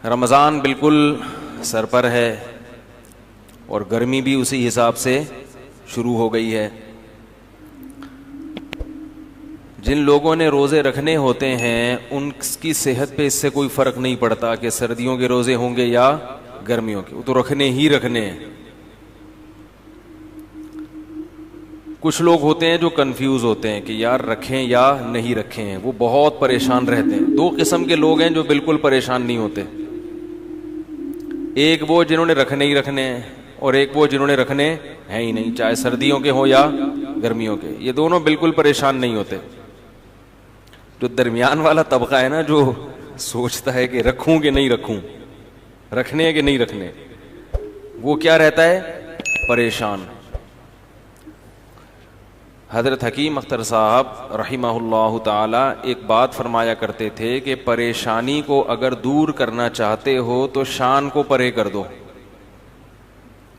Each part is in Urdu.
رمضان بالکل سر پر ہے اور گرمی بھی اسی حساب سے شروع ہو گئی ہے. جن لوگوں نے روزے رکھنے ہوتے ہیں ان کی صحت پہ اس سے کوئی فرق نہیں پڑتا کہ سردیوں کے روزے ہوں گے یا گرمیوں کے, وہ تو رکھنے ہی رکھنے ہیں. کچھ لوگ ہوتے ہیں جو کنفیوز ہوتے ہیں کہ یار رکھیں یا نہیں رکھیں, وہ بہت پریشان رہتے ہیں. دو قسم کے لوگ ہیں جو بالکل پریشان نہیں ہوتے, ایک وہ جنہوں نے رکھنے ہی رکھنے ہیں اور ایک وہ جنہوں نے رکھنے ہیں ہی نہیں, چاہے سردیوں کے ہوں یا گرمیوں کے. یہ دونوں بالکل پریشان نہیں ہوتے. جو درمیان والا طبقہ ہے نا, جو سوچتا ہے کہ رکھوں کہ نہیں رکھوں, رکھنے کہ نہیں رکھنے, وہ کیا رہتا ہے, پریشان. حضرت حکیم اختر صاحب رحمہ اللہ تعالی ایک بات فرمایا کرتے تھے کہ پریشانی کو اگر دور کرنا چاہتے ہو تو شان کو پرے کر دو.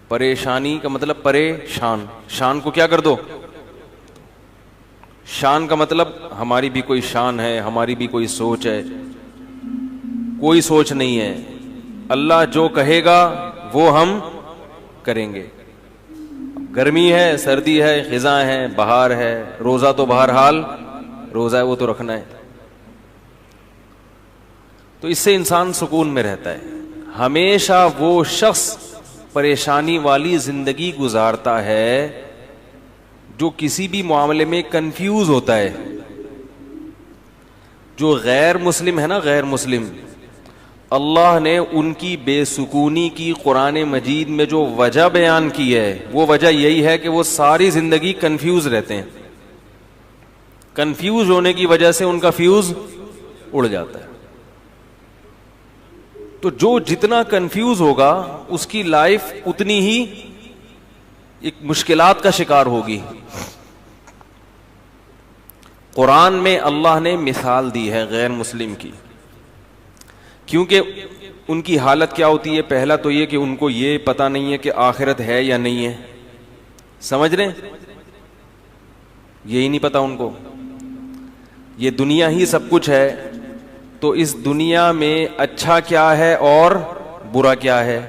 پریشانی کا مطلب پریشان, شان کو کیا کر دو, شان کا مطلب ہماری بھی کوئی شان ہے, ہماری بھی کوئی سوچ ہے. کوئی سوچ نہیں ہے, اللہ جو کہے گا وہ ہم کریں گے. گرمی ہے, سردی ہے, خزاں ہے, بہار ہے, روزہ تو بہرحال روزہ ہے, وہ تو رکھنا ہے. تو اس سے انسان سکون میں رہتا ہے. ہمیشہ وہ شخص پریشانی والی زندگی گزارتا ہے جو کسی بھی معاملے میں کنفیوز ہوتا ہے. جو غیر مسلم ہے نا, غیر مسلم, اللہ نے ان کی بے سکونی کی قرآن مجید میں جو وجہ بیان کی ہے, وہ وجہ یہی ہے کہ وہ ساری زندگی کنفیوز رہتے ہیں. کنفیوز ہونے کی وجہ سے ان کا فیوز اڑ جاتا ہے. تو جو جتنا کنفیوز ہوگا اس کی لائف اتنی ہی ایک مشکلات کا شکار ہوگی. قرآن میں اللہ نے مثال دی ہے غیر مسلم کی, کیونکہ ان کی حالت کیا ہوتی ہے. پہلا تو یہ کہ ان کو یہ پتہ نہیں ہے کہ آخرت ہے یا نہیں ہے, سمجھ رہے ہیں, یہی نہیں پتا ان کو. یہ دنیا ہی سب کچھ ہے, تو اس دنیا میں اچھا کیا ہے اور برا کیا ہے,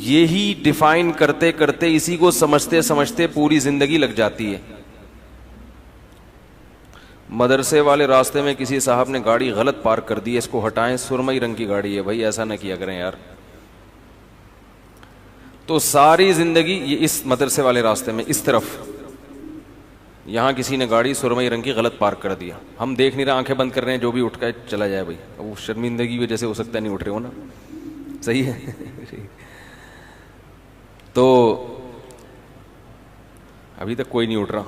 یہی ڈیفائن کرتے کرتے اسی کو سمجھتے سمجھتے پوری زندگی لگ جاتی ہے. مدرسے والے راستے میں کسی صاحب نے گاڑی غلط پارک کر دی, اس کو ہٹائیں, سرمئی رنگ کی گاڑی ہے بھائی, ایسا نہ کیا کریں یار. تو ساری زندگی یہ اس مدرسے والے راستے میں اس طرف, یہاں کسی نے گاڑی سرمئی رنگ کی غلط پارک کر دیا, ہم دیکھ نہیں رہے, آنکھیں بند کر رہے ہیں, جو بھی اٹھ کے چلا جائے بھائی. وہ شرمندگی کی وجہ سے ہو سکتا ہے نہیں اٹھ رہے ہو نا, صحیح ہے. تو ابھی تک کوئی نہیں اٹھ رہا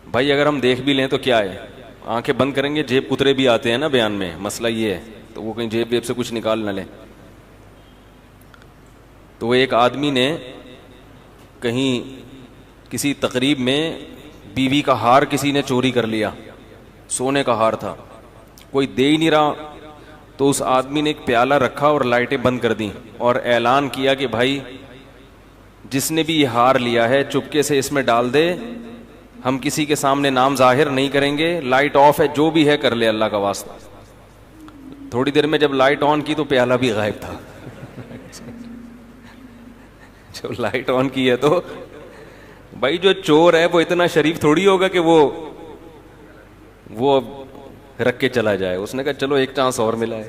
بھائی. اگر ہم دیکھ بھی لیں تو کیا ہے, آنکھیں بند کریں گے, جیب کترے بھی آتے ہیں نا بیان میں, مسئلہ یہ ہے. تو وہ کہیں جیب سے کچھ نکال نہ لیں. تو وہ ایک آدمی نے کہیں کسی تقریب میں بیوی کا ہار کسی نے چوری کر لیا, سونے کا ہار تھا, کوئی دے ہی نہیں رہا. تو اس آدمی نے ایک پیالہ رکھا اور لائٹیں بند کر دیں اور اعلان کیا کہ بھائی جس نے بھی یہ ہار لیا ہے چپکے سے اس میں ڈال دے, ہم کسی کے سامنے نام ظاہر نہیں کریں گے, لائٹ آف ہے, جو بھی ہے کر لے اللہ کا واسطہ. تھوڑی دیر میں جب لائٹ آن کی تو پیالہ بھی غائب تھا. جب لائٹ آن کی ہے تو بھائی جو چور ہے وہ اتنا شریف تھوڑی ہوگا کہ وہ رکھ کے چلا جائے. اس نے کہا چلو ایک چانس اور ملا ہے.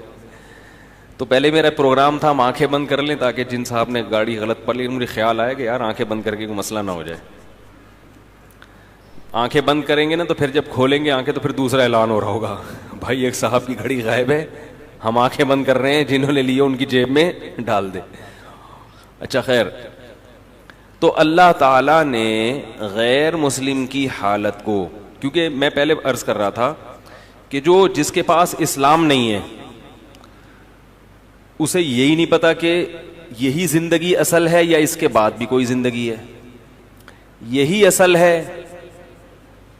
تو پہلے میرا پروگرام تھا ہم آنکھیں بند کر لیں تاکہ جن صاحب نے گاڑی غلط پڑ لی, مجھے خیال آیا کہ یار آنکھیں بند کر کے کوئی مسئلہ نہ ہو جائے. آنکھیں بند کریں گے نا تو پھر جب کھولیں گے آنکھیں تو پھر دوسرا اعلان ہو رہا ہوگا, بھائی ایک صاحب کی گھڑی غائب ہے, ہم آنکھیں بند کر رہے ہیں, جنہوں نے لیے ان کی جیب میں ڈال دے. اچھا خیر, تو اللہ تعالی نے غیر مسلم کی حالت کو, کیونکہ میں پہلے عرض کر رہا تھا کہ جس کے پاس اسلام نہیں ہے اسے یہی نہیں پتا کہ یہی زندگی اصل ہے یا اس کے بعد بھی کوئی زندگی ہے. یہی اصل ہے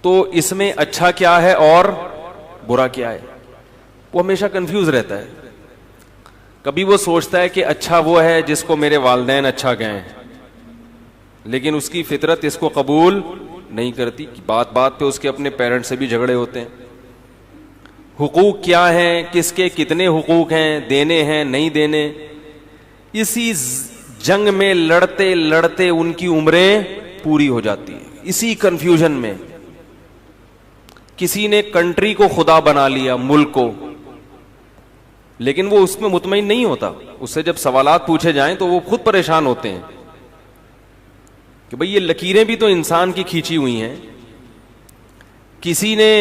تو اس میں اچھا کیا ہے اور برا کیا ہے, وہ ہمیشہ کنفیوز رہتا ہے. کبھی وہ سوچتا ہے کہ اچھا وہ ہے جس کو میرے والدین اچھا کہیں, لیکن اس کی فطرت اس کو قبول نہیں کرتی. بات بات پہ اس کے اپنے پیرنٹ سے بھی جھگڑے ہوتے ہیں. حقوق کیا ہیں, کس کے کتنے حقوق ہیں, دینے ہیں نہیں دینے. اسی جنگ میں لڑتے لڑتے ان کی عمریں پوری ہو جاتی ہیں, اسی کنفیوژن میں. کسی نے کنٹری کو خدا بنا لیا, ملک کو, لیکن وہ اس میں مطمئن نہیں ہوتا. اس سے جب سوالات پوچھے جائیں تو وہ خود پریشان ہوتے ہیں کہ بھئی یہ لکیریں بھی تو انسان کی کھینچی ہوئی ہیں. کسی نے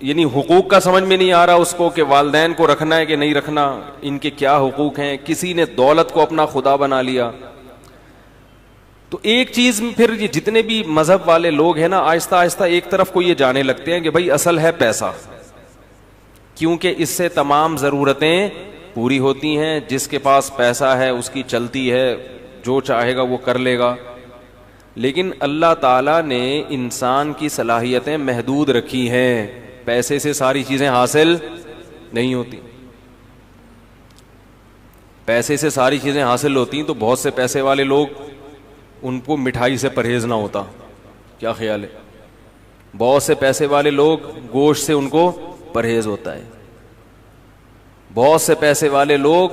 یعنی حقوق کا سمجھ میں نہیں آ رہا اس کو کہ والدین کو رکھنا ہے کہ نہیں رکھنا, ان کے کیا حقوق ہیں. کسی نے دولت کو اپنا خدا بنا لیا. تو ایک چیز پھر یہ جتنے بھی مذہب والے لوگ ہیں نا, آہستہ آہستہ ایک طرف کو یہ جانے لگتے ہیں کہ بھئی اصل ہے پیسہ, کیونکہ اس سے تمام ضرورتیں پوری ہوتی ہیں. جس کے پاس پیسہ ہے اس کی چلتی ہے, جو چاہے گا وہ کر لے گا. لیکن اللہ تعالیٰ نے انسان کی صلاحیتیں محدود رکھی ہیں. پیسے سے ساری چیزیں حاصل نہیں ہوتی. پیسے سے ساری چیزیں حاصل ہوتی تو بہت سے پیسے والے لوگ, ان کو مٹھائی سے پرہیز نہ ہوتا. کیا خیال ہے؟ بہت سے پیسے والے لوگ گوشت سے ان کو پرہیز ہوتا ہے. بہت سے پیسے والے لوگ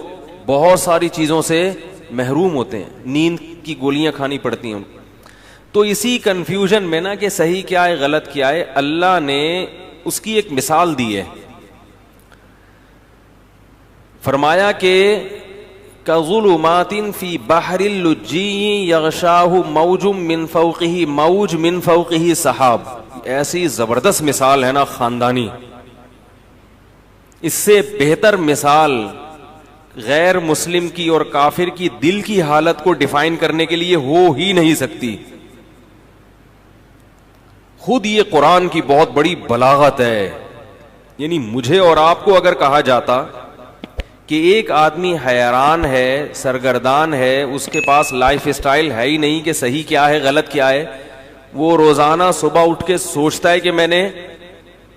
بہت ساری چیزوں سے محروم ہوتے ہیں, نیند کی گولیاں کھانی پڑتی ہیں. تو اسی کنفیوژن میں نا کہ صحیح کیا ہے غلط کیا ہے, اللہ نے اس کی ایک مثال دی ہے. فرمایا کہ كَظُلُمَاتٍ فِي بَحْرِ اللُّجِّيِّ يَغْشَاهُ مَوْجٌ مِّن فَوْقِهِ مَوْجٌ مِّن فَوْقِهِ سَحَابٌ. ایسی زبردست مثال ہے نا خاندانی, اس سے بہتر مثال غیر مسلم کی اور کافر کی دل کی حالت کو ڈیفائن کرنے کے لیے ہو ہی نہیں سکتی. خود یہ قرآن کی بہت بڑی بلاغت ہے. یعنی مجھے اور آپ کو اگر کہا جاتا کہ ایک آدمی حیران ہے, سرگردان ہے, اس کے پاس لائف اسٹائل ہے ہی نہیں کہ صحیح کیا ہے غلط کیا ہے, وہ روزانہ صبح اٹھ کے سوچتا ہے کہ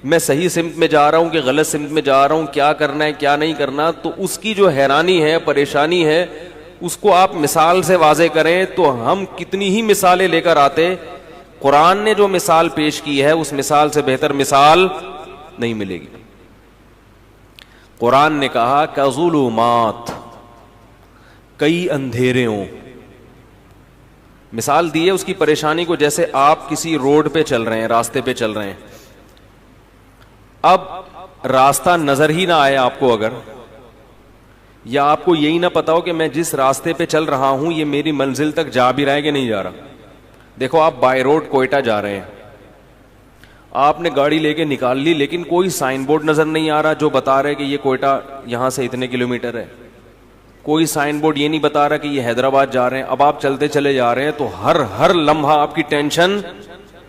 میں صحیح سمت میں جا رہا ہوں کہ غلط سمت میں جا رہا ہوں, کیا کرنا ہے کیا نہیں کرنا. تو اس کی جو حیرانی ہے, پریشانی ہے, اس کو آپ مثال سے واضح کریں تو ہم کتنی ہی مثالیں لے کر آتے. قرآن نے جو مثال پیش کی ہے اس مثال سے بہتر مثال نہیں ملے گی. قرآن نے کہا کظلمات, کئی اندھیرے ہوں. مثال دی ہے اس کی پریشانی کو, جیسے آپ کسی روڈ پہ چل رہے ہیں, راستے پہ چل رہے ہیں. اب راستہ نظر ہی نہ آئے آپ کو اگر, یا آپ کو یہی نہ پتا ہو کہ میں جس راستے پہ چل رہا ہوں یہ میری منزل تک جا بھی رہا ہے کہ نہیں جا رہا. دیکھو آپ بائی روڈ کوئٹہ جا رہے ہیں, آپ نے گاڑی لے کے نکال لی, لیکن کوئی سائن بورڈ نظر نہیں آ رہا جو بتا رہا ہے کہ یہ کوئٹہ یہاں سے اتنے کلومیٹر ہے. کوئی سائن بورڈ یہ نہیں بتا رہا کہ یہ حیدرآباد جا رہے ہیں. اب آپ چلتے چلے جا رہے ہیں تو ہر لمحہ آپ کی ٹینشن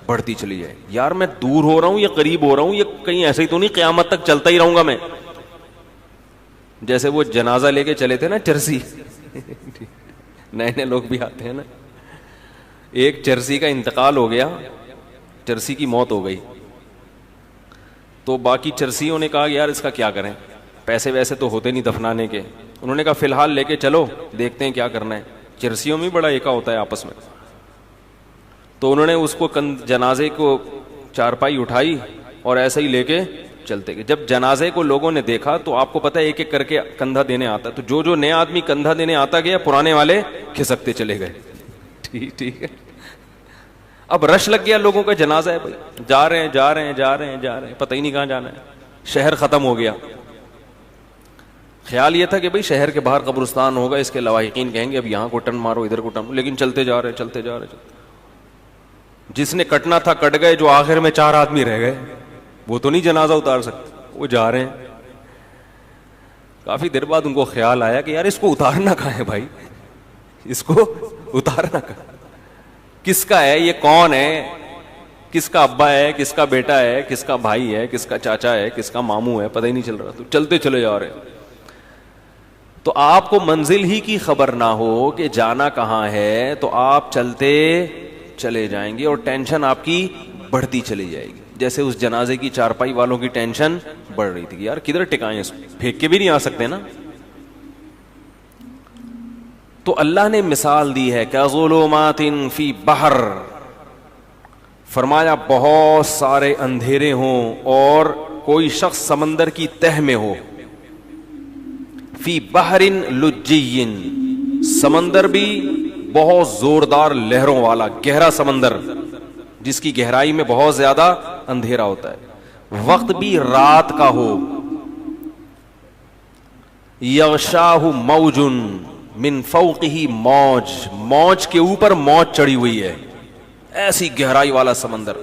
بڑھتی چلی جائے. یار میں دور ہو رہا ہوں یا قریب ہو رہا ہوں, یہ کہیں ایسے ہی تو نہیں قیامت تک چلتا ہی رہوں گا میں. جیسے وہ جنازہ لے کے چلے تھے نا چرسی, نئے لوگ بھی آتے ہیں نا. ایک چرسی کا انتقال ہو گیا, چرسی کی موت ہو گئی, تو باقی چرسیوں نے کہا یار اس کا کیا کریں, پیسے ویسے تو ہوتے نہیں دفنانے کے. انہوں نے کہا فی الحال لے کے چلو, دیکھتے ہیں کیا کرنا ہے. چرسیوں میں بڑا ایکا ہوتا ہے آپس میں. تو انہوں نے اس کو جنازے کو چارپائی اٹھائی اور ایسے ہی لے کے چلتے گئے. جب جنازے کو لوگوں نے دیکھا تو آپ کو پتہ ہے ایک ایک کر کے کندھا دینے آتا, تو جو نیا آدمی کندھا دینے آتا گیا, پرانے والے کھسکتے چلے گئے. ٹھیک ہے. اب رش لگ گیا لوگوں کا, جنازہ ہے بھائی, جا رہے ہیں, پتہ ہی نہیں کہاں جانا ہے. شہر ختم ہو گیا. خیال یہ تھا کہ بھائی شہر کے باہر قبرستان ہوگا, اس کے لواحقین کہیں گے اب یہاں کو ٹرن مارو, ادھر کو ٹرن, لیکن چلتے جا رہے. جس نے کٹنا تھا کٹ گئے, جو آخر میں 4 آدمی رہ گئے وہ تو نہیں جنازہ اتار سکتے, وہ جا رہے ہیں. کافی دیر بعد ان کو خیال آیا کہ یار اس کو اتارنا کہاں ہے بھائی, اس کو اتارنا کہاں, کس کا ہے یہ, کون ہے, کس کا ابا ہے, کس کا بیٹا ہے, کس کا بھائی ہے, کس کا چاچا ہے, کس کا ماموں ہے, پتہ ہی نہیں چل رہا. تو چلتے چلے جا رہے. تو آپ کو منزل ہی کی خبر نہ ہو کہ جانا کہاں ہے, تو آپ چلتے چلے جائیں گے اور ٹینشن آپ کی بڑھتی چلی جائے گی. جیسے اس جنازے کی چارپائی والوں کی ٹینشن بڑھ رہی تھی کہ یار کدھر ٹکائیں, اس پھینک کے بھی نہیں آ سکتے نا. تو اللہ نے مثال دی ہے کظلمات فی بحر, فرمایا بہت سارے اندھیرے ہوں اور کوئی شخص سمندر کی تہ میں ہو، فی بحر لجی، سمندر بھی بہت زوردار لہروں والا گہرا سمندر جس کی گہرائی میں بہت زیادہ اندھیرا ہوتا ہے، وقت بھی رات کا ہو، یغشاہ موج من فوقہ موج، موج کے اوپر موج چڑھی ہوئی ہے، ایسی گہرائی والا سمندر،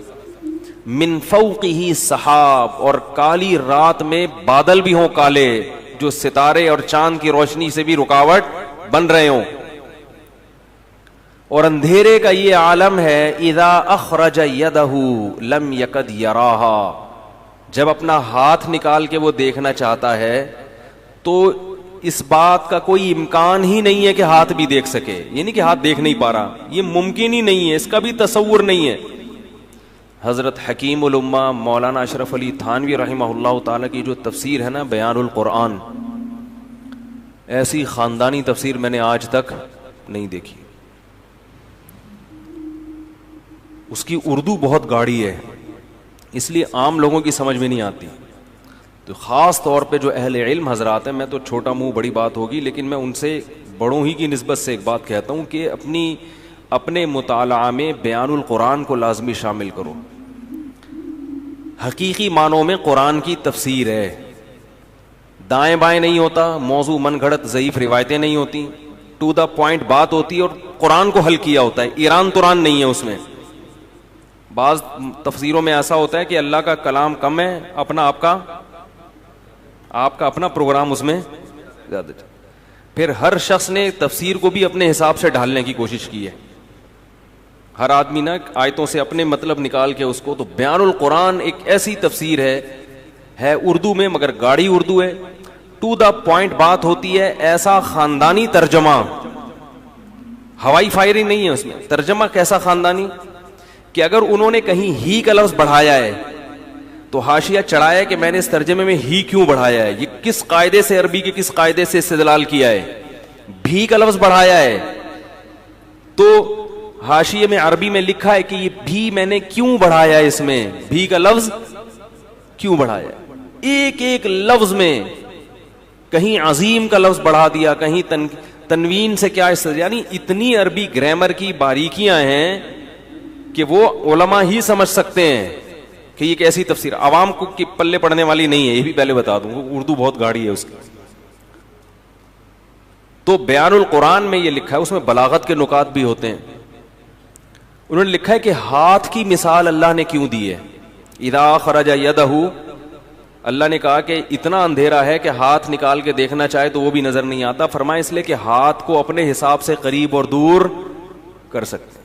من فوقہ سحاب، اور کالی رات میں بادل بھی ہوں کالے جو ستارے اور چاند کی روشنی سے بھی رکاوٹ بن رہے ہوں، اور اندھیرے کا یہ عالم ہے اذا اخرج یدہ لم یکد یراہا، جب اپنا ہاتھ نکال کے وہ دیکھنا چاہتا ہے تو اس بات کا کوئی امکان ہی نہیں ہے کہ ہاتھ بھی دیکھ سکے، یعنی کہ ہاتھ دیکھ نہیں پا رہا، یہ ممکن ہی نہیں ہے، اس کا بھی تصور نہیں ہے۔ حضرت حکیم الامہ مولانا اشرف علی تھانوی رحمہ اللہ تعالی کی جو تفسیر ہے نا بیان القرآن، ایسی خاندانی تفسیر میں نے آج تک نہیں دیکھی۔ اس کی اردو بہت گاڑی ہے، اس لیے عام لوگوں کی سمجھ میں نہیں آتی، تو خاص طور پہ جو اہل علم حضرات ہیں، میں تو چھوٹا منہ بڑی بات ہوگی لیکن میں ان سے بڑوں ہی کی نسبت سے ایک بات کہتا ہوں کہ اپنے مطالعہ میں بیان القرآن کو لازمی شامل کرو۔ حقیقی معنوں میں قرآن کی تفسیر ہے، دائیں بائیں نہیں ہوتا، موضوع من گھڑت ضعیف روایتیں نہیں ہوتی، ٹو دا پوائنٹ بات ہوتی ہے، اور قرآن کو حل کیا ہوتا ہے، ایران تران نہیں ہے اس میں۔ بعض تفسیروں میں ایسا ہوتا ہے کہ اللہ کا کلام کم ہے، آپ کا اپنا پروگرام اس میں زیادہ، پھر ہر شخص نے تفسیر کو بھی اپنے حساب سے ڈھالنے کی کوشش کی ہے، ہر آدمی نا آیتوں سے اپنے مطلب نکال کے اس کو، تو بیان القرآن ایک ایسی تفسیر ہے اردو میں مگر گاڑی اردو ہے، ٹو دا پوائنٹ بات ہوتی ہے، ایسا خاندانی ترجمہ، ہوائی فائرنگ نہیں ہے اس میں، ترجمہ کیسا خاندانی کہ اگر انہوں نے کہیں ہی کا لفظ بڑھایا ہے تو حاشیہ چڑھایا ہے کہ میں نے اس ترجمے میں ہی کیوں بڑھایا ہے، یہ کس قاعدے سے، عربی کے کس قاعدے سے استدلال کیا ہے، بھی کا لفظ بڑھایا ہے تو حاشیے میں عربی میں لکھا ہے کہ یہ بھی میں نے کیوں بڑھایا ہے، اس میں بھی کا لفظ کیوں بڑھایا ہے، ایک ایک لفظ میں کہیں عظیم کا لفظ بڑھا دیا، کہیں تنوین سے کیا استدلال، یعنی اتنی عربی گرامر کی باریکیاں ہیں کہ وہ علماء ہی سمجھ سکتے ہیں کہ یہ کیسی تفسیر، عوام کو کی پلے پڑنے والی نہیں ہے، یہ بھی پہلے بتا دوں، اردو بہت گاڑی ہے اس کی۔ تو بیان القرآن میں یہ لکھا ہے، اس میں بلاغت کے نکات بھی ہوتے ہیں، انہوں نے لکھا ہے کہ ہاتھ کی مثال اللہ نے کیوں دی ہے، اذا خرج یدہ، اللہ نے کہا کہ اتنا اندھیرا ہے کہ ہاتھ نکال کے دیکھنا چاہے تو وہ بھی نظر نہیں آتا، فرمایا اس لیے کہ ہاتھ کو اپنے حساب سے قریب اور دور کر سکتے ہیں،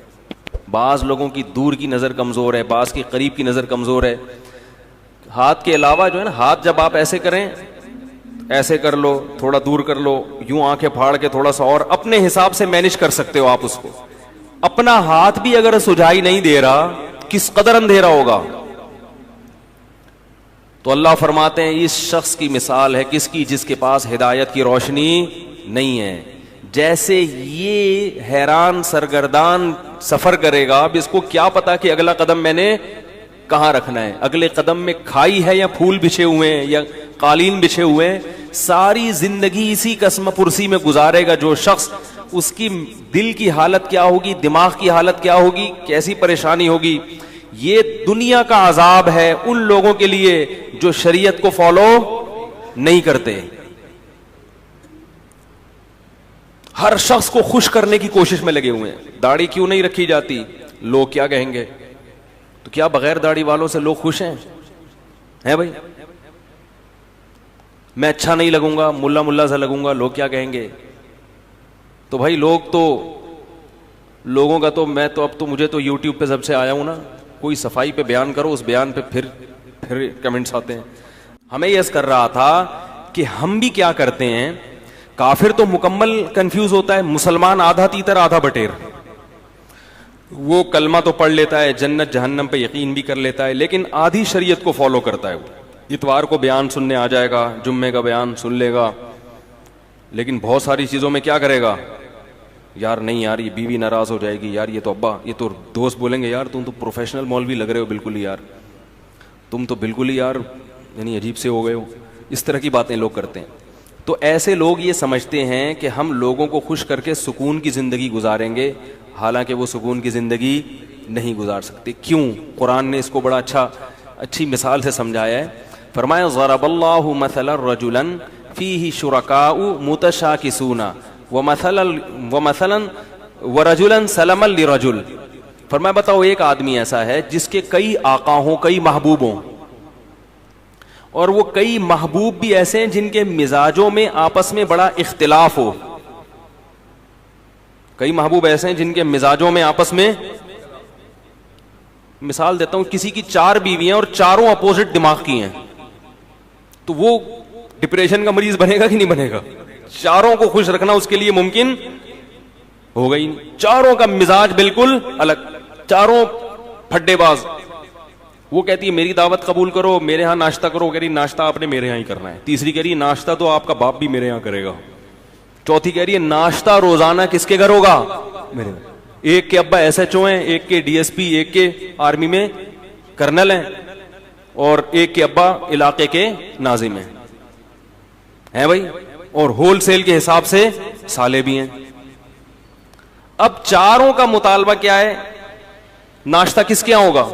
بعض لوگوں کی دور کی نظر کمزور ہے، بعض کی قریب کی نظر کمزور ہے، ہاتھ کے علاوہ جو ہے نا، ہاتھ جب آپ ایسے کریں، ایسے کر لو، تھوڑا دور کر لو، یوں آنکھیں پھاڑ کے تھوڑا سا، اور اپنے حساب سے مینج کر سکتے ہو آپ اس کو، اپنا ہاتھ بھی اگر سجائی نہیں دے رہا کس قدر اندھیرا ہوگا۔ تو اللہ فرماتے ہیں اس شخص کی مثال ہے کس کی، جس کے پاس ہدایت کی روشنی نہیں ہے، جیسے یہ حیران سرگردان سفر کرے گا، اب اس کو کیا پتا کہ اگلا قدم میں نے کہاں رکھنا ہے، اگلے قدم میں کھائی ہے یا پھول بچھے ہوئے ہیں یا قالین بچھے ہوئے ہیں، ساری زندگی اسی قسم پرسی میں گزارے گا جو شخص، اس کی دل کی حالت کیا ہوگی، دماغ کی حالت کیا ہوگی، کیسی پریشانی ہوگی۔ یہ دنیا کا عذاب ہے ان لوگوں کے لیے جو شریعت کو فالو نہیں کرتے، ہر شخص کو خوش کرنے کی کوشش میں لگے ہوئے ہیں، داڑھی کیوں نہیں رکھی جاتی، لوگ کیا کہیں گے، تو کیا بغیر داڑھی والوں سے لوگ خوش ہیں بھائی، میں اچھا نہیں لگوں گا، ملا سا لگوں گا، لوگ کیا کہیں گے، تو بھائی لوگوں کا تو میں تو اب تو مجھے تو یوٹیوب پہ سب سے آیا ہوں نا، کوئی صفائی پہ بیان کرو، اس بیان پہ پھر کمنٹس آتے ہیں۔ ہمیں یہ کر رہا تھا کہ ہم بھی کیا کرتے ہیں، کافر تو مکمل کنفیوز ہوتا ہے، مسلمان آدھا تیتر آدھا بٹیر، وہ کلمہ تو پڑھ لیتا ہے، جنت جہنم پہ یقین بھی کر لیتا ہے، لیکن آدھی شریعت کو فالو کرتا ہے، وہ اتوار کو بیان سننے آ جائے گا، جمعے کا بیان سن لے گا، لیکن بہت ساری چیزوں میں کیا کرے گا، یار نہیں یار یہ بیوی ناراض ہو جائے گی، یار یہ تو ابا، یہ تو دوست بولیں گے یار تم تو پروفیشنل مولوی لگ رہے ہو بالکل ہی، یار تم تو بالکل ہی یار یعنی عجیب سے ہو گئے ہو. اس طرح کی باتیں لوگ کرتے ہیں. تو ایسے لوگ یہ سمجھتے ہیں کہ ہم لوگوں کو خوش کر کے سکون کی زندگی گزاریں گے، حالانکہ وہ سکون کی زندگی نہیں گزار سکتے. کیوں؟ قرآن نے اس کو بڑا اچھی مثال سے سمجھایا ہے. فرمایا ضرب اللہ مثلا رجلا فیہ شرکاء متشاکسون ومثلا ورجلا سلما لرجل. فرمایا بتاؤ ایک آدمی ایسا ہے جس کے کئی آقا ہوں، کئی محبوب ہوں، اور وہ کئی محبوب بھی ایسے ہیں جن کے مزاجوں میں آپس میں بڑا اختلاف ہو. کئی محبوب ایسے ہیں جن کے مزاجوں میں آپس میں، مثال دیتا ہوں، کسی کی 4 بیویاں اور چاروں اپوزٹ دماغ کی ہیں، تو وہ ڈپریشن کا مریض بنے گا کہ نہیں بنے گا؟ چاروں کو خوش رکھنا اس کے لیے ممکن ہوگا ہی نہیں. چاروں کا مزاج بالکل الگ، چاروں پھڈے باز. وہ کہتی ہے میری دعوت قبول کرو، میرے ہاں ناشتہ کرو، کہہ رہی ناشتہ آپ نے میرے ہاں ہی کرنا ہے. تیسری کہہ رہی ہے ناشتہ تو آپ کا باپ بھی میرے ہاں کرے گا. چوتھی کہہ رہی ہے ناشتہ روزانہ کس کے گھر ہوگا؟ میرے گھر. ایک کے ابا ایس ایچ او ہیں، ایک کے ڈی ایس پی، ایک کے آرمی میں کرنل ہیں، اور ایک کے ابا علاقے کے ناظم ہیں بھائی، اور ہول سیل کے حساب سے سالے بھی ہیں. اب چاروں کا مطالبہ کیا ہے؟ ناشتہ کس کے یہاں ہوگا؟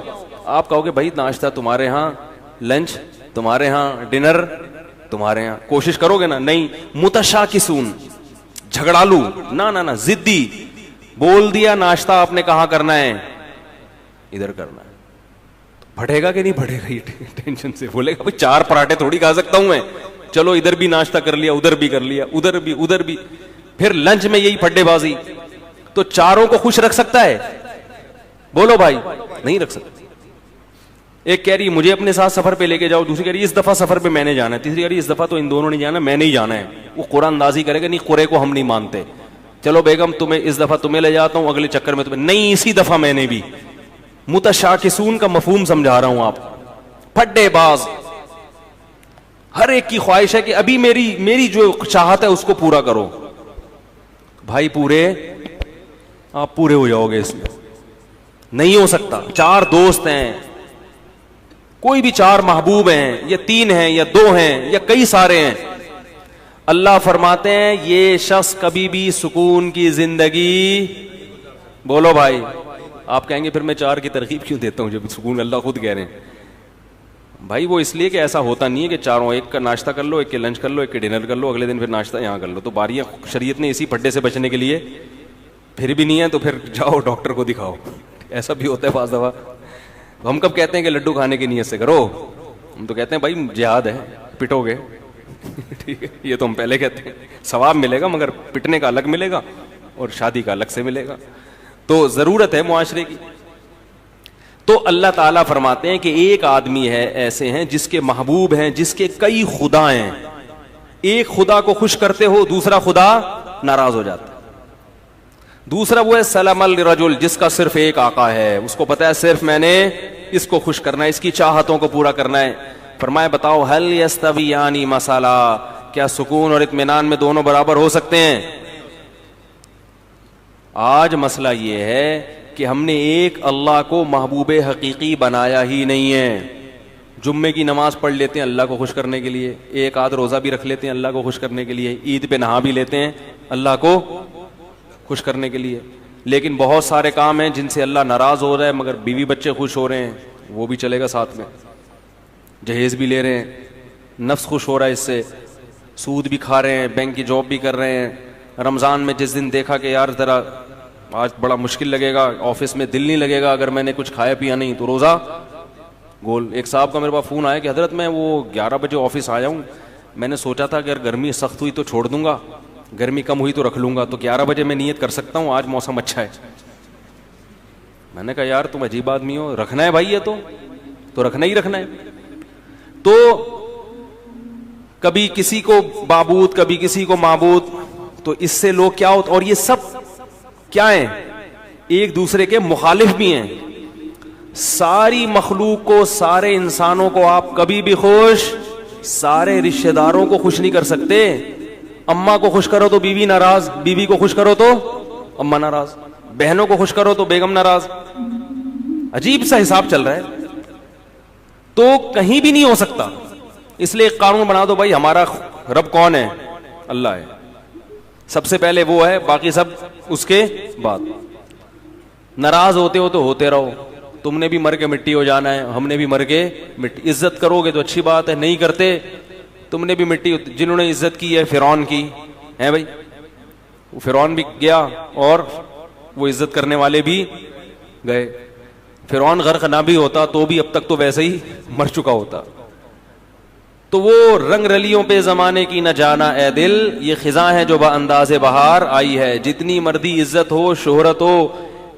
آپ کہو گے بھائی ناشتہ تمہارے ہاں، لنچ تمہارے ہاں، ڈنر تمہارے ہاں. کوشش کرو گے نا؟ نہیں. متشاکسون، جھگڑالو، نہ ضدی. بول دیا ناشتہ آپ نے کہاں کرنا ہے؟ ادھر کرنا ہے. بڑھے گا کہ نہیں بڑھے گا؟ یہ ٹینشن سے بولے گا بھائی 4 پراٹھے تھوڑی کھا سکتا ہوں میں، چلو ادھر بھی ناشتہ کر لیا، ادھر بھی کر لیا، ادھر بھی. پھر لنچ میں یہی پھڈے بازی. تو چاروں کو خوش رکھ سکتا ہے؟ بولو بھائی نہیں رکھ سکتا. ایک کہہ رہی مجھے اپنے ساتھ سفر پہ لے کے جاؤ، دوسری کہہ رہی اس دفعہ سفر پہ میں نے جانا ہے، تیسری کہہ رہی اس دفعہ تو ان دونوں نہیں جانا، میں نہیں جانا ہے. وہ قرآن اندازی کرے گا نہیں، قرے کو ہم نہیں مانتے، چلو بیگم تمہیں اس دفعہ تمہیں لے جاتا ہوں، اگلے چکر میں تمہیں نہیں، اسی دفعہ میں نے بھی. متشاکسون کا مفہوم سمجھا رہا ہوں آپ. پھڈے باز، ہر ایک کی خواہش ہے کہ ابھی میری جو چاہت ہے اس کو پورا کرو. بھائی آپ پورے ہو جاؤ گے اس میں؟ نہیں ہو سکتا. 4 دوست ہیں، کوئی بھی 4 محبوب ہیں، یا 3 ہیں، یا 2 ہیں، یا کئی سارے ہیں. اللہ فرماتے ہیں یہ شخص کبھی بھی سکون کی زندگی، بولو بھائی. آپ کہیں گے پھر میں 4 کی ترغیب کیوں دیتا ہوں جب سکون اللہ خود کہہ رہے ہیں؟ بھائی وہ اس لیے کہ ایسا ہوتا نہیں ہے کہ چاروں ایک کا ناشتہ کر لو، ایک کے لنچ کر لو، ایک کے ڈنر کر لو، اگلے دن پھر ناشتہ یہاں کر لو. تو باریاں شریعت نے اسی پھڈے سے بچنے کے لیے، پھر بھی نہیں ہے تو پھر جاؤ ڈاکٹر کو دکھاؤ. ایسا بھی ہوتا ہے بعض دفعہ. ہم کب کہتے ہیں کہ لڈو کھانے کی نیت سے کرو؟ ہم تو کہتے ہیں بھائی جہاد ہے، پٹو گے. ٹھیک ہے، یہ تو ہم پہلے کہتے ہیں. ثواب ملے گا مگر پٹنے کا الگ ملے گا اور شادی کا الگ سے ملے گا. تو ضرورت ہے معاشرے کی. تو اللہ تعالیٰ فرماتے ہیں کہ ایک آدمی ہے ایسے ہیں جس کے محبوب ہیں، جس کے کئی خدا ہیں. ایک خدا کو خوش کرتے ہو، دوسرا خدا ناراض ہو جاتا ہے. دوسرا وہ ہے سلم الرجل، جس کا صرف ایک آقا ہے، اس کو پتا ہے صرف میں نے اس کو خوش کرنا ہے، اس کی چاہتوں کو پورا کرنا ہے. فرمایا بتاؤ هل یستویان مثلا، کیا سکون اور اطمینان میں دونوں برابر ہو سکتے ہیں؟ آج مسئلہ یہ ہے کہ ہم نے ایک اللہ کو محبوب حقیقی بنایا ہی نہیں ہے. جمعے کی نماز پڑھ لیتے ہیں اللہ کو خوش کرنے کے لیے، ایک آدھ روزہ بھی رکھ لیتے ہیں اللہ کو خوش کرنے کے لیے، عید پہ نہا بھی لیتے ہیں اللہ کو خوش کرنے کے لیے. لیکن بہت سارے کام ہیں جن سے اللہ ناراض ہو رہا ہے مگر بیوی بچے خوش ہو رہے ہیں، وہ بھی چلے گا ساتھ میں. جہیز بھی لے رہے ہیں، نفس خوش ہو رہا ہے اس سے، سود بھی کھا رہے ہیں، بینک کی جاب بھی کر رہے ہیں. رمضان میں جس دن دیکھا کہ یار ذرا آج بڑا مشکل لگے گا، آفس میں دل نہیں لگے گا اگر میں نے کچھ کھایا پیا نہیں، تو روزہ گول. ایک صاحب کا میرے پاس فون آیا کہ حضرت میں وہ 11 بجے آفس آیا ہوں، میں نے سوچا تھا کہ اگر گرمی سخت ہوئی تو چھوڑ دوں گا، گرمی کم ہوئی تو رکھ لوں گا، تو 11 بجے میں نیت کر سکتا ہوں، آج موسم اچھا ہے. میں نے کہا یار تم عجیب آدمی ہو، رکھنا ہے بھائی، یہ تو رکھنا ہی رکھنا ہے. تو کبھی کسی کو معبود، کبھی کسی کو معبود، تو اس سے لوگ کیا ہوتا، اور یہ سب کیا ہیں؟ ایک دوسرے کے مخالف بھی ہیں. ساری مخلوق کو، سارے انسانوں کو آپ کبھی بھی خوش، سارے رشتہ داروں کو خوش نہیں کر سکتے. اماں کو خوش کرو تو بیوی ناراض، بیوی کو خوش کرو تو اما ناراض, بہنوں کو خوش کرو تو بیگم ناراض. عجیب سا حساب چل رہا ہے, تو کہیں بھی نہیں ہو سکتا. اس لیے ایک قانون بنا دو بھائی, ہمارا رب کون ہے؟ اللہ ہے, سب سے پہلے وہ ہے, باقی سب اس کے بعد. ناراض ہوتے ہو تو ہوتے رہو, تم نے بھی مر کے مٹی ہو جانا ہے, ہم نے بھی مر کے مٹی. عزت کرو گے تو اچھی بات ہے, نہیں کرتے تم نے بھی مٹی. جنہوں نے عزت کی ہے فرعون کی ہے بھائی, وہ فرعون بھی گیا اور وہ عزت کرنے والے بھی گئے. فرعون غرق نہ بھی ہوتا تو بھی اب تک تو ویسے ہی مر چکا ہوتا. تو وہ رنگ رلیوں پہ زمانے کی نہ جانا اے دل, یہ خزاں ہے جو با انداز بہار آئی ہے. جتنی مردی عزت ہو شہرت ہو,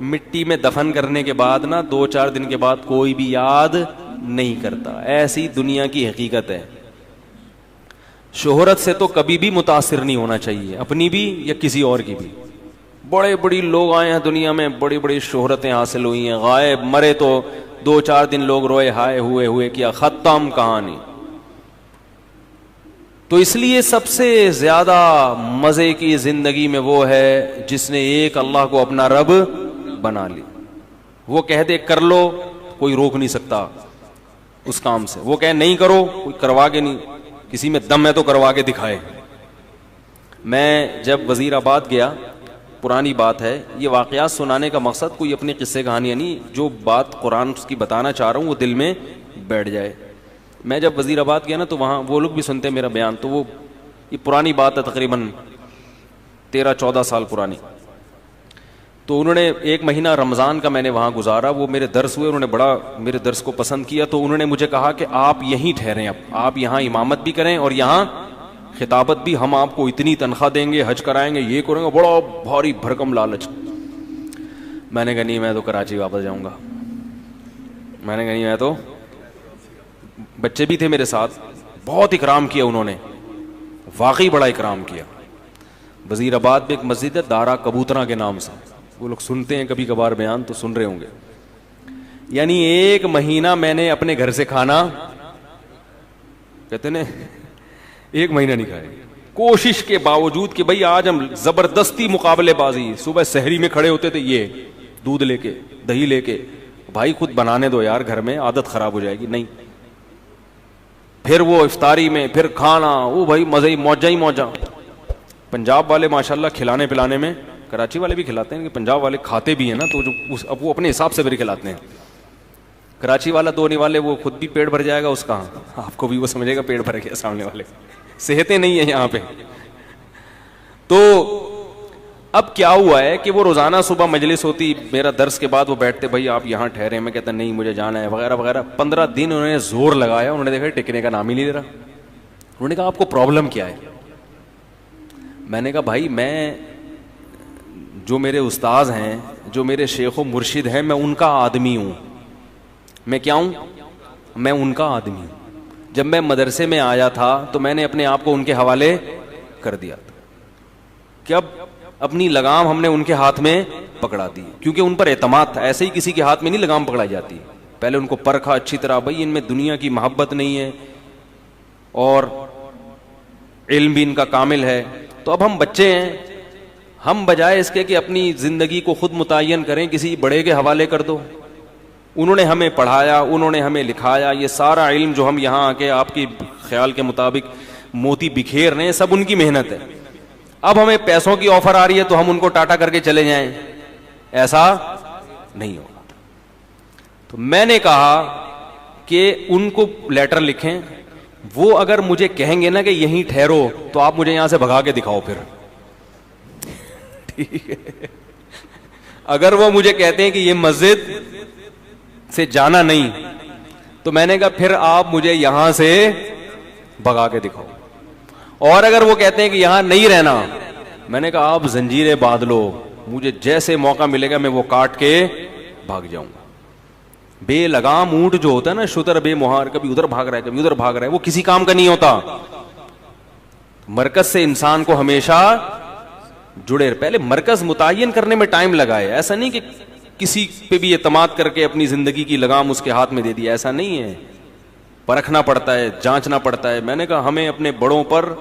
مٹی میں دفن کرنے کے بعد نا 2-4 دن کے بعد کوئی بھی یاد نہیں کرتا. ایسی دنیا کی حقیقت ہے. شہرت سے تو کبھی بھی متاثر نہیں ہونا چاہیے, اپنی بھی یا کسی اور کی بھی. بڑے بڑی لوگ آئے ہیں دنیا میں, بڑی بڑی شہرتیں حاصل ہوئی ہیں, غائب مرے تو 2-4 دن لوگ روئے, ہائے ہوئے کیا, ختم کہانی. تو اس لیے سب سے زیادہ مزے کی زندگی میں وہ ہے جس نے ایک اللہ کو اپنا رب بنا لی. وہ کہہ دے کر لو, کوئی روک نہیں سکتا اس کام سے. وہ کہے نہیں کرو, کوئی کروا کے نہیں, کسی میں دم ہے تو کروا کے دکھائے. میں جب وزیر آباد گیا, پرانی بات ہے, یہ واقعات سنانے کا مقصد کوئی اپنی قصے کہانیاں نہیں, جو بات قرآن کی بتانا چاہ رہا ہوں وہ دل میں بیٹھ جائے. میں جب وزیر آباد گیا نا تو وہاں وہ لوگ بھی سنتے ہیں میرا بیان, تو وہ یہ پرانی بات ہے, تقریباً 13-14 سال پرانی. تو انہوں نے 1 مہینہ رمضان کا میں نے وہاں گزارا, وہ میرے درس ہوئے, انہوں نے بڑا میرے درس کو پسند کیا. تو انہوں نے مجھے کہا کہ آپ یہیں ٹھہریں, اب آپ یہاں امامت بھی کریں اور یہاں خطابت بھی, ہم آپ کو اتنی تنخواہ دیں گے, حج کرائیں گے, یہ کریں گے. بڑا بھاری بھرکم لالچ. میں نے کہا نہیں, میں تو کراچی واپس جاؤں گا. میں نے کہا نہیں, میں تو, بچے بھی تھے میرے ساتھ, بہت اکرام کیا انہوں نے, واقعی بڑا اکرام کیا. وزیر آباد میں ایک مسجد ہے دارا کبوترا کے نام سے, وہ لوگ سنتے ہیں کبھی کبھار بیان تو سن رہے ہوں گے. یعنی 1 مہینہ میں نے اپنے گھر سے کھانا, کہتے ہیں 1 مہینہ نہیں کھائے, کوشش کے باوجود کہ بھئی آج ہم زبردستی مقابلے بازی. صبح سحری میں کھڑے ہوتے تھے, یہ دودھ لے کے, دہی لے کے, بھائی خود بنانے دو یار, گھر میں عادت خراب ہو جائے گی. نہیں, پھر وہ افطاری میں پھر کھانا, وہ بھائی مزے ہی موجہ. پنجاب والے ماشاءاللہ کھلانے پلانے میں, کراچی والے بھی کھلاتے ہیں, کہ پنجاب والے کھاتے بھی ہیں نا, تو جو اب وہ اپنے حساب سے بھی کھلاتے ہیں. کراچی والا 2 نوالے, وہ خود بھی پیٹ بھر جائے گا اس کا, آپ کو بھی وہ سمجھے گا پیٹ بھر گیا, سامنے والے صحتیں نہیں ہیں یہاں پہ. تو اب کیا ہوا ہے کہ وہ روزانہ صبح مجلس ہوتی, میرا درس کے بعد وہ بیٹھتے, بھائی آپ یہاں ٹھہرے, میں کہتا نہیں مجھے جانا ہے وغیرہ وغیرہ. 15 دن انہوں نے زور لگایا, انہوں نے دیکھا ٹکنے کا نام ہی نہیں لے رہا. انہوں نے کہا آپ کو پرابلم کیا ہے؟ میں نے کہا بھائی میں, جو میرے استاذ ہیں, جو میرے شیخ و مرشد ہیں, میں ان کا آدمی ہوں. میں کیا ہوں؟ میں ان کا آدمی ہوں. جب میں مدرسے میں آیا تھا تو میں نے اپنے آپ کو ان کے حوالے کر دیا تھا, کہ اب اپنی لگام ہم نے ان کے ہاتھ میں پکڑا دی, کیونکہ ان پر اعتماد تھا. ایسے ہی کسی کے ہاتھ میں نہیں لگام پکڑائی جاتی, پہلے ان کو پرکھا اچھی طرح, بھائی ان میں دنیا کی محبت نہیں ہے اور علم بھی ان کا کامل ہے. تو اب ہم بچے ہیں, ہم بجائے اس کے کہ اپنی زندگی کو خود متعین کریں, کسی بڑے کے حوالے کر دو. انہوں نے ہمیں پڑھایا, انہوں نے ہمیں لکھایا, یہ سارا علم جو ہم یہاں آ کے آپ کی خیال کے مطابق موتی بکھیر رہے ہیں, سب ان کی محنت ہے. اب ہمیں پیسوں کی آفر آ رہی ہے تو ہم ان کو ٹاٹا کر کے چلے جائیں, ایسا نہیں ہوگا. تو میں نے کہا کہ ان کو لیٹر لکھیں, وہ اگر مجھے کہیں گے نا کہ یہیں ٹھہرو تو آپ مجھے یہاں سے بھگا کے دکھاؤ پھر, ٹھیک ہے. اگر وہ مجھے کہتے ہیں کہ یہ مسجد سے جانا نہیں, تو میں نے کہا پھر آپ مجھے یہاں سے بھگا کے دکھاؤ. اور اگر وہ کہتے ہیں کہ یہاں نہیں رہنا, میں نے کہا آپ زنجیریں باندھ لو, مجھے جیسے موقع ملے گا میں وہ کاٹ کے بھاگ جاؤں گا. بے لگام اونٹ جو ہوتا ہے نا, شتر بے مہار, کبھی ادھر بھاگ رہا ہے کبھی ادھر بھاگ رہا ہے, وہ کسی کام کا نہیں ہوتا. مرکز سے انسان کو ہمیشہ جڑے, پہلے مرکز متعین کرنے میں ٹائم لگائے. ایسا نہیں کہ کسی پہ بھی اعتماد کر کے اپنی زندگی کی لگام اس کے ہاتھ میں دے دی, ایسا نہیں ہے. پرکھنا پڑتا ہے, جانچنا پڑتا ہے. میں نے کہا ہمیں اپنے بڑوں پر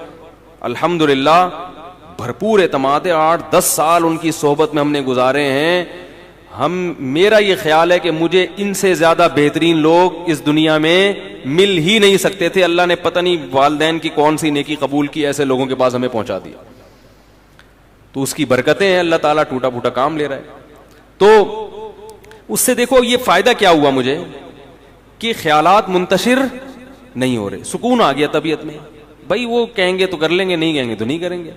الحمدللہ بھرپور اعتماد ہے, 8-10 سال ان کی صحبت میں ہم نے گزارے ہیں. میرا یہ خیال ہے کہ مجھے ان سے زیادہ بہترین لوگ اس دنیا میں مل ہی نہیں سکتے تھے. اللہ نے پتہ نہیں والدین کی کون سی نیکی قبول کی, ایسے لوگوں کے پاس ہمیں پہنچا دیا. تو اس کی برکتیں ہیں, اللہ تعالیٰ ٹوٹا پھوٹا کام لے رہا ہے. تو اس سے دیکھو یہ فائدہ کیا ہوا مجھے کہ خیالات منتشر نہیں ہو رہے, سکون آ گیا طبیعت میں. بھائی وہ کہیں گے تو کر لیں گے, نہیں کہیں گے تو نہیں کریں گے.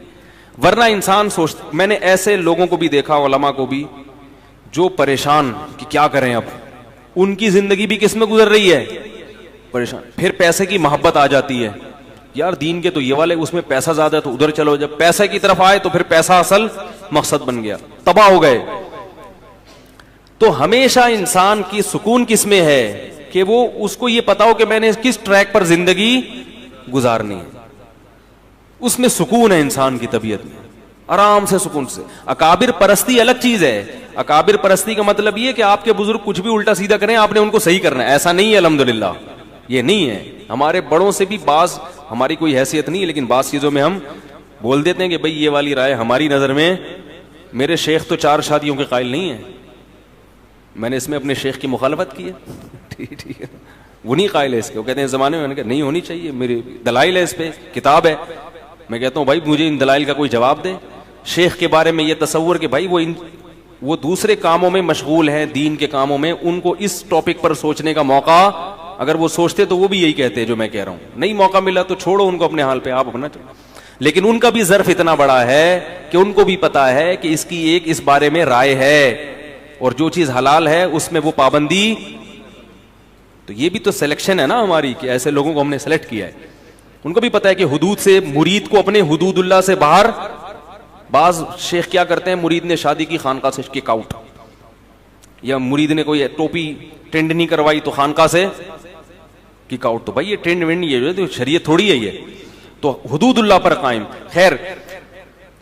ورنہ انسان سوچتا, میں نے ایسے لوگوں کو بھی دیکھا, علماء کو بھی, جو پریشان کہ کیا کریں اب, ان کی زندگی بھی کس میں گزر رہی ہے, پریشان. پھر پیسے کی محبت آ جاتی ہے, یار دین کے تو یہ والے, اس میں پیسہ زیادہ ہے تو ادھر چلو. جب پیسے کی طرف آئے تو پھر پیسہ اصل مقصد بن گیا, تباہ ہو گئے. تو ہمیشہ انسان کی سکون کس میں ہے کہ وہ اس کو یہ پتا ہو کہ میں نے کس ٹریک پر زندگی گزارنی ہے. اس میں سکون ہے انسان کی طبیعت میں, آرام سے سکون سے. اکابر پرستی الگ چیز ہے. اکابر پرستی کا مطلب یہ کہ آپ کے بزرگ کچھ بھی الٹا سیدھا کریں, آپ نے ان کو صحیح کرنا ہے, ایسا نہیں ہے. الحمدللہ یہ نہیں ہے. ہمارے بڑوں سے بھی بعض, ہماری کوئی حیثیت نہیں ہے, لیکن بعض چیزوں میں ہم بول دیتے ہیں کہ بھئی یہ والی رائے ہماری نظر میں, میرے شیخ تو 4 شادیوں کے قائل نہیں ہیں, میں نے اس میں اپنے شیخ کی مخالفت کی ہے. ٹھیک ہے, وہ نہیں قائل ہے اس کے. وہ کہتے ہیں زمانے میں, میں نے کہا نہیں ہونی چاہیے, میری دلائل ہے, اس پہ کتاب ہے. میں کہتا ہوں بھائی مجھے ان دلائل کا کوئی جواب دے. شیخ کے بارے میں یہ تصور کہ بھائی وہ دوسرے کاموں میں مشغول ہیں, دین کے کاموں میں, ان کو اس ٹاپک پر سوچنے کا موقع, اگر وہ سوچتے تو وہ بھی یہی کہتے جو میں کہہ رہا ہوں. نہیں موقع ملا تو چھوڑو ان کو اپنے حال پہ, آپ اپنا چلو. لیکن ان کا بھی ظرف اتنا بڑا ہے کہ ان کو بھی پتا ہے کہ اس کی ایک اس بارے میں رائے ہے, اور جو چیز حلال ہے اس میں وہ پابندی. تو یہ بھی تو سلیکشن ہے نا ہماری, کہ ایسے لوگوں کو ہم نے سلیکٹ کیا ہے. ان کو بھی پتا ہے کہ حدود سے, مرید کو اپنے حدود اللہ سے باہر. بعض شیخ کیا کرتے ہیں, مرید نے شادی کی, خانقاہ سے کک آؤٹ, یا مرید نے کوئی ٹوپی ٹرینڈ نہیں کروائی تو خانقاہ سے کک آؤٹ. تو بھائی یہ ٹرینڈ وینڈ یہ جو شریعت تھوڑی ہے, یہ تو حدود اللہ پر قائم. خیر,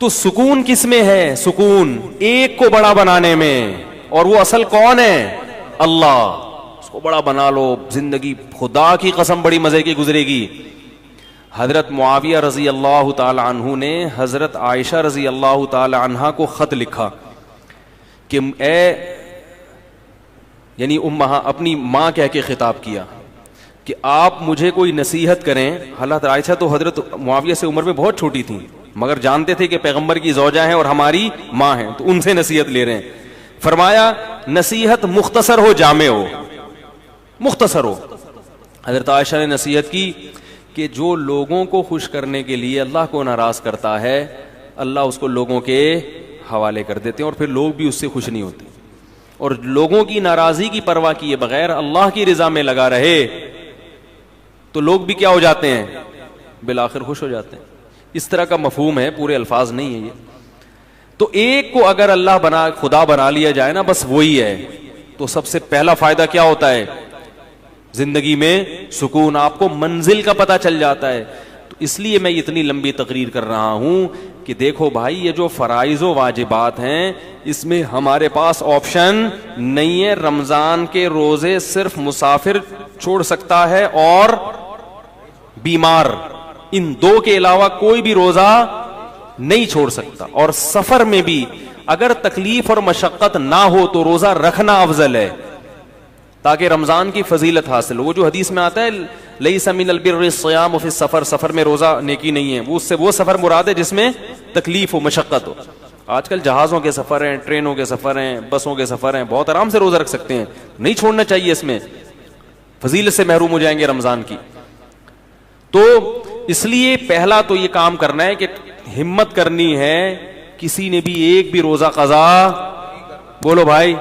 تو سکون کس میں ہے؟ سکون ایک کو بڑا بنانے میں, اور وہ اصل کون ہے؟ اللہ. اس کو بڑا بنا لو, زندگی خدا کی قسم بڑی مزے کی گزرے گی. حضرت معاویہ رضی اللہ تعالی عنہ نے حضرت عائشہ رضی اللہ تعالی عنہا کو خط لکھا کہ اے, یعنی اپنی ماں کہہ کے خطاب کیا کہ آپ مجھے کوئی نصیحت کریں. حضرت عائشہ تو حضرت معاویہ سے عمر میں بہت چھوٹی تھیں, مگر جانتے تھے کہ پیغمبر کی زوجہ ہیں اور ہماری ماں ہیں, تو ان سے نصیحت لے رہے ہیں. فرمایا نصیحت مختصر ہو, جامع ہو, مختصر ہو. حضرت عائشہ نے نصیحت کی کہ جو لوگوں کو خوش کرنے کے لیے اللہ کو ناراض کرتا ہے, اللہ اس کو لوگوں کے حوالے کر دیتے ہیں, اور پھر لوگ بھی اس سے خوش نہیں ہوتے. اور لوگوں کی ناراضی کی پرواہ کیے بغیر اللہ کی رضا میں لگا رہے تو لوگ بھی کیا ہو جاتے ہیں, بالآخر خوش ہو جاتے ہیں. اس طرح کا مفہوم ہے, پورے الفاظ نہیں ہے یہ. تو ایک کو اگر اللہ خدا بنا لیا جائے نا, بس وہی ہے, تو سب سے پہلا فائدہ کیا ہوتا ہے زندگی میں؟ سکون. آپ کو منزل کا پتہ چل جاتا ہے. تو اس لیے میں اتنی لمبی تقریر کر رہا ہوں کہ دیکھو بھائی, یہ جو فرائض و واجبات ہیں اس میں ہمارے پاس آپشن نہیں ہے. رمضان کے روزے صرف مسافر چھوڑ سکتا ہے اور بیمار, ان 2 کے علاوہ کوئی بھی روزہ نہیں چھوڑ سکتا. اور سفر میں بھی اگر تکلیف اور مشقت نہ ہو تو روزہ رکھنا افضل ہے, تاکہ رمضان کی فضیلت حاصل ہو. وہ جو حدیث میں آتا ہے لیس من البر الصیام فی السفر, سفر میں روزہ نیکی نہیں ہے, وہ اس سے وہ سفر مراد ہے جس میں تکلیف ہو, مشقت ہو. آج کل جہازوں کے سفر ہیں, ٹرینوں کے سفر ہیں, بسوں کے سفر ہیں, بہت آرام سے روزہ رکھ سکتے ہیں, نہیں چھوڑنا چاہیے, اس میں فضیلت سے محروم ہو جائیں گے رمضان کی. تو اس لیے پہلا تو یہ کام کرنا ہے کہ ہمت کرنی ہے, کسی نے بھی ایک بھی روزہ قضا, بولو بھائی,